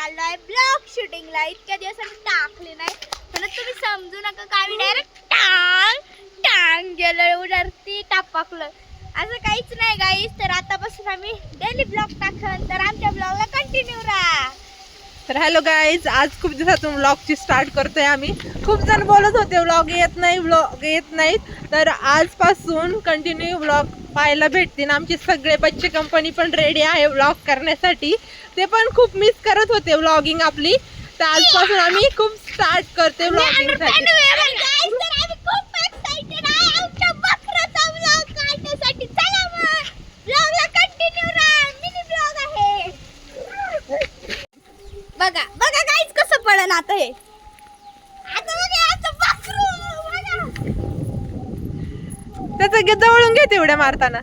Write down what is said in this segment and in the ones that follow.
चाललोय ब्लॉग शूटिंगला. इतक्या दिवस आम्ही टाकले नाही पण तुम्ही समजू नका का आम्ही डायरेक्ट टांग गेलो उडरती टापकलं असं काहीच नाही गाईस. तर आतापासून आम्ही डेली ब्लॉग टाकन तर आमच्या ब्लॉगला कंटिन्यू राहा. तर हॅलो गाईज, आज खूप दिवसातून व्लॉगची स्टार्ट करतोय आम्ही. खूप जण बोलत होते व्लॉग येत नाहीत, तर आजपासून कंटिन्यू व्लॉग पाहायला भेटतील. आमचे सगळे बच्चे कंपनी पण रेडी आहे व्लॉग करण्यासाठी. ते पण खूप मिस करत होते व्लॉगिंग आपली. तर आजपासून आम्ही खूप स्टार्ट करते व्लॉगिंगसाठी. बघा बघा गाईस कसं पडलं आता हे. आता बघा आता बकरू बघा. त्याचं जवळून घेते उड्या मारताना.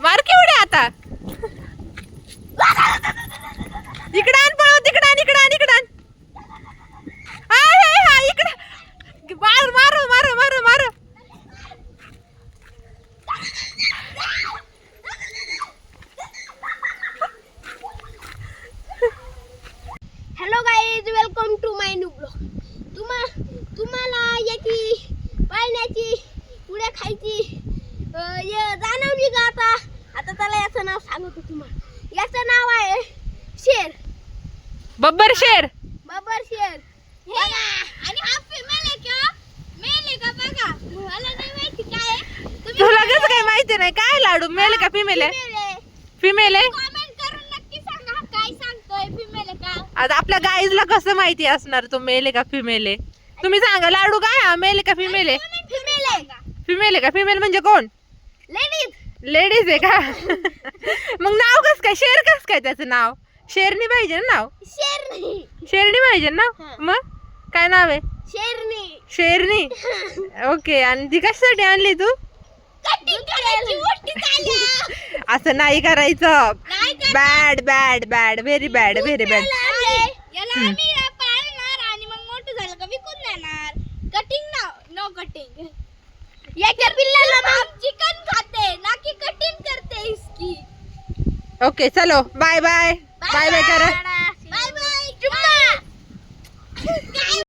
मार की उड्या आता. इकडं आण पळव, तिकडं आण, इकडं आण, इकडं आण. हा इकडं मार मार मार मार मार. Hello guys, welcome to my new blog. तुम्हाला याची पाळण्याची उड्या खायची जाणवली का आता. आता त्याला याचं नाव सांगतो तुम्हाला. याचं नाव आहे शेर, बब्बर शेर. बब्बर शेर. आणि हा फिमेल आहे का मेल आहे का बघा. मला नाही माहिती काय आहे. तुला कसं काय माहिती नाही काय लाडू, मेल का फिमेल आहे? फिमेल आहे. कमेंट करून नक्की सांगा काय सांगतोय फिमेल आहे का. आता आपल्या गाईजला कसं माहिती असणार तो मेल आहे का फिमेल आहे? तुम्ही सांगा लाडू, काय हा मेल आहे का फिमेल आहे? फिमेल आहे का फिमेल आहे का? फिमेल म्हणजे कोण? लेडीज. लेडीज आहे का? मग नाव कस काय, शेर कस काय त्याचं नाव? शेरनी पाहिजे ना नाव. शेर नाही, शेरनी पाहिजे ना हा. नाव. मग काय नाव आहे? शेरनी. शेरनी. ओके. आणि ती कशासाठी आणली तू? कटिंग करायची मोठी झाली. असं नाही करायचं. नाही करायचं. Bad bad bad, very bad, very bad. याला आम्ही पाळणार आणि मग मोठं झालं का विकून देणार. Cutting no cutting. याच्या पिल्लाला मग चिकन खाते ना की कटिंग करते इसकी. ओके चलो बाय बाय बाय बाय करा.